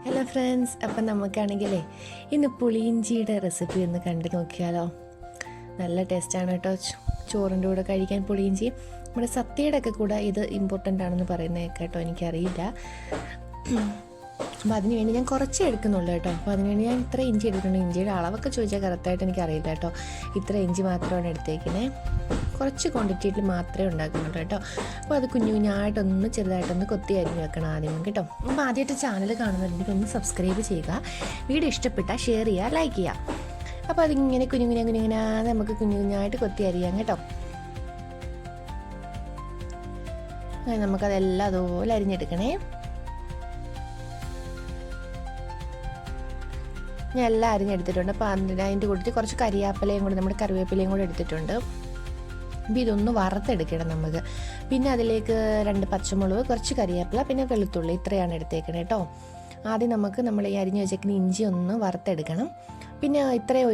Hello friends, അപ്പം നമുക്കാണെങ്കിലേ ഇന്ന് പുളിയിഞ്ചിയുടെ recipe ഒന്ന് കണ്ടു നോക്കിയാലോ. നല്ല ടേസ്റ്റാണ് കേട്ടോ. ചോറിൻ്റെ കൂടെ കഴിക്കാൻ പുളിയിഞ്ചി. നമ്മുടെ സദ്യയുടെ ഒക്കെ കൂടെ ഇത് ഇമ്പോർട്ടൻ്റ് ആണെന്ന് പറയുന്നത് കേട്ടോ, എനിക്കറിയില്ല. അപ്പോൾ അതിനുവേണ്ടി ഞാൻ കുറച്ചേ എടുക്കുന്നുള്ളൂ കേട്ടോ. അപ്പോൾ അതിനുവേണ്ടി ഞാൻ ഇത്ര ഇഞ്ചി എടുക്കുന്നുണ്ട്. ഇഞ്ചിയുടെ അളവൊക്കെ ചോദിച്ചാൽ കറക്റ്റായിട്ട് എനിക്കറിയില്ല കേട്ടോ. ഇത്ര ഇഞ്ചി മാത്രമാണ് എടുത്തേക്കുന്നത്. കുറച്ച് ക്വാണ്ടിറ്റിയിൽ മാത്രമേ ഉണ്ടാക്കുന്നുള്ളൂ കേട്ടോ. അപ്പോൾ അത് കുഞ്ഞു കുഞ്ഞായിട്ടൊന്ന് ചെറുതായിട്ടൊന്ന് കൊത്തി അരിഞ്ഞ് വെക്കണം ആദ്യം കേട്ടോ. അപ്പോൾ ആദ്യമായിട്ട് ചാനൽ കാണുന്നുണ്ടെങ്കിൽ ഒന്ന് സബ്സ്ക്രൈബ് ചെയ്യുക. വീഡിയോ ഇഷ്ടപ്പെട്ടാൽ ഷെയർ ചെയ്യുക, ലൈക്ക് ചെയ്യുക. അപ്പോൾ അതിങ്ങനെ കുഞ്ഞിങ്ങനെ നമുക്ക് കുഞ്ഞു കുഞ്ഞായിട്ട് കൊത്തി അരിയാം കേട്ടോ. നമുക്കതെല്ലാം അതുപോലെ അരിഞ്ഞെടുക്കണേ. ഞാൻ എല്ലാം അരിഞ്ഞെടുത്തിട്ടുണ്ട്. അപ്പോൾ അതിൻ്റെ കൂട്ടത്തിൽ കുറച്ച് കരിയാപ്പിലയും കൂടെ, നമ്മുടെ കറിവേപ്പിലയും കൂടെ എടുത്തിട്ടുണ്ട്. അപ്പോൾ ഇതൊന്ന് വറുത്തെടുക്കണം നമുക്ക്. പിന്നെ അതിലേക്ക് 2 പച്ചമുളക്, കുറച്ച് കരിവേപ്പില, പിന്നെ വെളുത്തുള്ളി, ഇത്രയാണ് എടുത്തേക്കണം കേട്ടോ. ആദ്യം നമുക്ക് നമ്മൾ ഈ അരിഞ്ഞ് വെച്ചേക്കുന്ന ഇഞ്ചി ഒന്ന് വറുത്തെടുക്കണം. പിന്നെ ഇത്രയും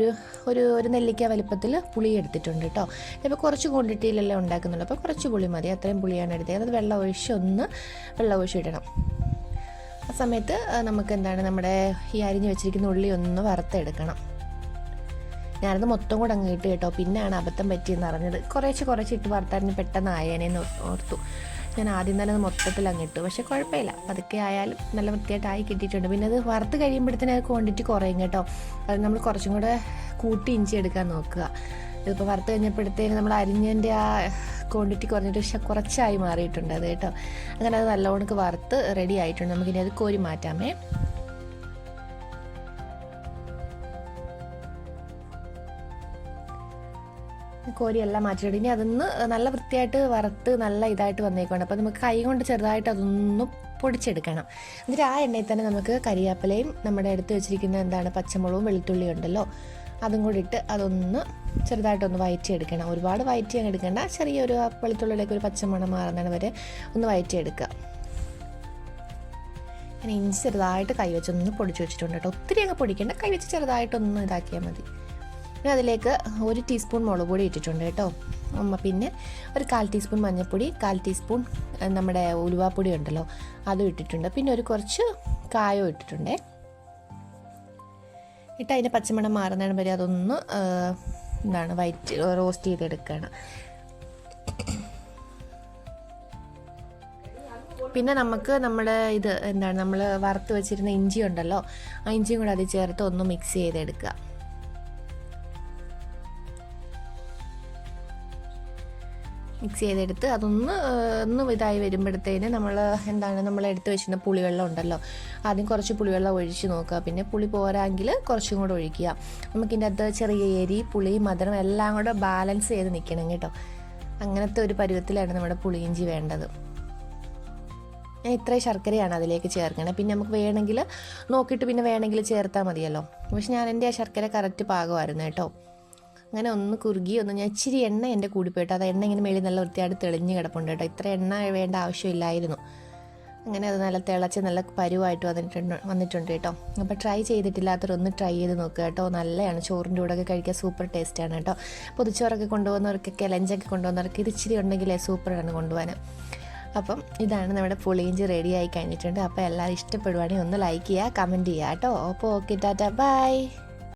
ഒരു നെല്ലിക്ക വലിപ്പത്തിൽ പുളി എടുത്തിട്ടുണ്ട് കേട്ടോ. ഇപ്പോൾ കുറച്ച് ക്വാണ്ടിറ്റിയിലെല്ലാം ഉണ്ടാക്കുന്നുള്ളൂ. അപ്പോൾ കുറച്ച് പുളി മതി, അത്രയും പുളിയാണ് എടുത്തത്. അത് വെള്ളം ഒഴിച്ചിടണം. ആ സമയത്ത് നമുക്ക് നമ്മുടെ ഈ അരിഞ്ഞ് വെച്ചിരിക്കുന്ന ഉള്ളി ഒന്ന് വറുത്തെടുക്കണം. ഞാനത് മൊത്തം കൂടെ അങ്ങ് ഇട്ട് കേട്ടോ. പിന്നെയാണ് അബദ്ധം പറ്റിയെന്ന് അറിഞ്ഞത്. കുറച്ച് ഇട്ട് വറുത്തരിഞ്ഞ് പെട്ടെന്ന് ആയേനെന്ന് ഓർത്തു. ഞാൻ ആദ്യം തന്നെ അത് മൊത്തത്തിൽ അങ്ങിട്ടു. പക്ഷേ കുഴപ്പമില്ല, അതൊക്കെ ആയാലും നല്ല വൃത്തിയായിട്ടായി കിട്ടിയിട്ടുണ്ട്. പിന്നെ അത് വറുത്ത് കഴിയുമ്പോഴത്തേനും അത് ക്വാണ്ടിറ്റി കുറയും കേട്ടോ. അത് നമ്മൾ കുറച്ചും കൂടെ കൂട്ടി ഇഞ്ചി എടുക്കാൻ നോക്കുക. ഇതിപ്പോൾ വറുത്ത് കഴിഞ്ഞപ്പോഴത്തേന് നമ്മൾ അരിഞ്ഞതിൻ്റെ ആ ക്വാണ്ടിറ്റി കുറഞ്ഞിട്ട് കുറച്ചായി മാറിയിട്ടുണ്ട് അത് കേട്ടോ. അങ്ങനെ അത് നല്ലോണം വറുത്ത് റെഡി ആയിട്ടുണ്ട്. നമുക്കിനി അത് കോരി മാറ്റാമേ. കോരിയെല്ലാം മാറ്റിയിട്ട് ഇനി അതൊന്ന് നല്ല വൃത്തിയായിട്ട് വറുത്ത് നല്ല ഇതായിട്ട് വന്നേക്കുണ്ട്. അപ്പോൾ നമുക്ക് കൈ കൊണ്ട് ചെറുതായിട്ട് അതൊന്ന് പൊടിച്ചെടുക്കണം. എന്നിട്ട് ആ എണ്ണയിൽ തന്നെ നമുക്ക് കരിയാപ്പിലയും നമ്മുടെ എടുത്ത് വെച്ചിരിക്കുന്ന പച്ചമുളകും വെളുത്തുള്ളിയും ഉണ്ടല്ലോ, അതും കൂടി ഇട്ട് അതൊന്ന് ചെറുതായിട്ടൊന്ന് വഴറ്റിയെടുക്കണം. ഒരുപാട് വഴറ്റി അങ്ങ് എടുക്കേണ്ട. ചെറിയൊരു വെളുത്തുള്ളിയിലേക്ക് ഒരു പച്ചമണം മാറുന്നതാണ് വരെ ഒന്ന് വഴറ്റിയെടുക്കുക. ഞാൻ ഇഞ്ചി ചെറുതായിട്ട് കൈവച്ചൊന്ന് പൊടിച്ച് വെച്ചിട്ടുണ്ട് കേട്ടോ. ഒത്തിരി അങ്ങ് പൊടിക്കേണ്ട, കൈവച്ച് ചെറുതായിട്ടൊന്ന് ഇതാക്കിയാൽ മതി. പിന്നെ അതിലേക്ക് 1 ടീസ്പൂൺ മുളക് പൊടി ഇട്ടിട്ടുണ്ട് കേട്ടോ. പിന്നെ ഒരു 1/4 ടീസ്പൂൺ മഞ്ഞൾപ്പൊടി, 1/4 ടീസ്പൂൺ നമ്മുടെ ഉലുവാപ്പൊടി ഉണ്ടല്ലോ, അതും ഇട്ടിട്ടുണ്ട്. പിന്നെ കുറച്ച് കായം ഇട്ടിട്ടുണ്ട്. ഇട്ട് അതിൻ്റെ പച്ചമണം മാറുന്നതിന് വരെ അതൊന്ന് റോസ്റ്റ് ചെയ്തെടുക്കണം. പിന്നെ നമുക്ക് നമ്മുടെ നമ്മൾ വറുത്ത് വെച്ചിരുന്ന ഇഞ്ചി ഉണ്ടല്ലോ, ആ ഇഞ്ചിയും കൂടെ അതിൽ ചേർത്ത് ഒന്ന് മിക്സ് ചെയ്തെടുക്കുക. മിക്സ് ചെയ്തെടുത്ത് അതൊന്ന് ഇതായി വരുമ്പോഴത്തേന് നമ്മൾ എടുത്ത് വെച്ചിരുന്ന പുളിവെള്ളം ഉണ്ടല്ലോ, ആദ്യം കുറച്ച് പുളിവെള്ളം ഒഴിച്ച് നോക്കുക. പിന്നെ പുളി പോരാങ്കിൽ കുറച്ചും കൂടെ ഒഴിക്കുക. നമുക്കിൻ്റെ അകത്ത് ചെറിയ എരി, പുളി, മധുരം എല്ലാം കൂടെ ബാലൻസ് ചെയ്ത് നിൽക്കണം കേട്ടോ. അങ്ങനത്തെ ഒരു പരുവത്തിലാണ് നമ്മുടെ പുളിയിഞ്ചി വേണ്ടത്. ഞാൻ ഇത്രയും ശർക്കരയാണ് അതിലേക്ക് ചേർക്കണത്. പിന്നെ നമുക്ക് വേണമെങ്കിൽ നോക്കിയിട്ട് പിന്നെ വേണമെങ്കിൽ ചേർത്താൽ മതിയല്ലോ. പക്ഷെ എൻ്റെ ആ ശർക്കര കറക്റ്റ് പാകമായിരുന്നു കേട്ടോ. അങ്ങനെ ഒന്ന് കുറുകി ഞാൻ ഇച്ചിരി എണ്ണ എൻ്റെ കൂടിപ്പോയിട്ട് അത് എണ്ണ ഇങ്ങനെ മേളിൽ നല്ല വൃത്തിയായിട്ട് തെളിഞ്ഞ് കിടപ്പുണ്ട് കേട്ടോ. ഇത്ര എണ്ണ വേണ്ട ആവശ്യമില്ലായിരുന്നു. അങ്ങനെ അത് നല്ല തിളച്ച് നല്ല പരുവായിട്ട് വന്നിട്ടുണ്ട് കേട്ടോ. അപ്പോൾ ട്രൈ ചെയ്തിട്ടില്ലാത്തവരൊന്ന് ട്രൈ ചെയ്ത് നോക്കുക കേട്ടോ. നല്ലതാണ്, ചോറിൻ്റെ കൂടെ ഒക്കെ കഴിക്കാൻ സൂപ്പർ ടേസ്റ്റാണ് കേട്ടോ. പൊതിച്ചോറൊക്കെ കൊണ്ടുപോകുന്നവർക്കൊക്കെ, ലഞ്ചൊക്കെ കൊണ്ടുപോകുന്നവർക്ക് ഇത് ഇച്ചിരി ഉണ്ടെങ്കിലേ സൂപ്പറാണ് കൊണ്ടുപോകാൻ. അപ്പം ഇതാണ് നമ്മുടെ പുളിയിഞ്ചി റെഡി ആയി കഴിഞ്ഞിട്ടുണ്ട്. അപ്പോൾ എല്ലാവരും ഇഷ്ടപ്പെടുവാണെങ്കിൽ ഒന്ന് ലൈക്ക് ചെയ്യുക, കമൻറ്റ് ചെയ്യുക കേട്ടോ. അപ്പോൾ ഓക്കെ, ടാറ്റ, ബൈ.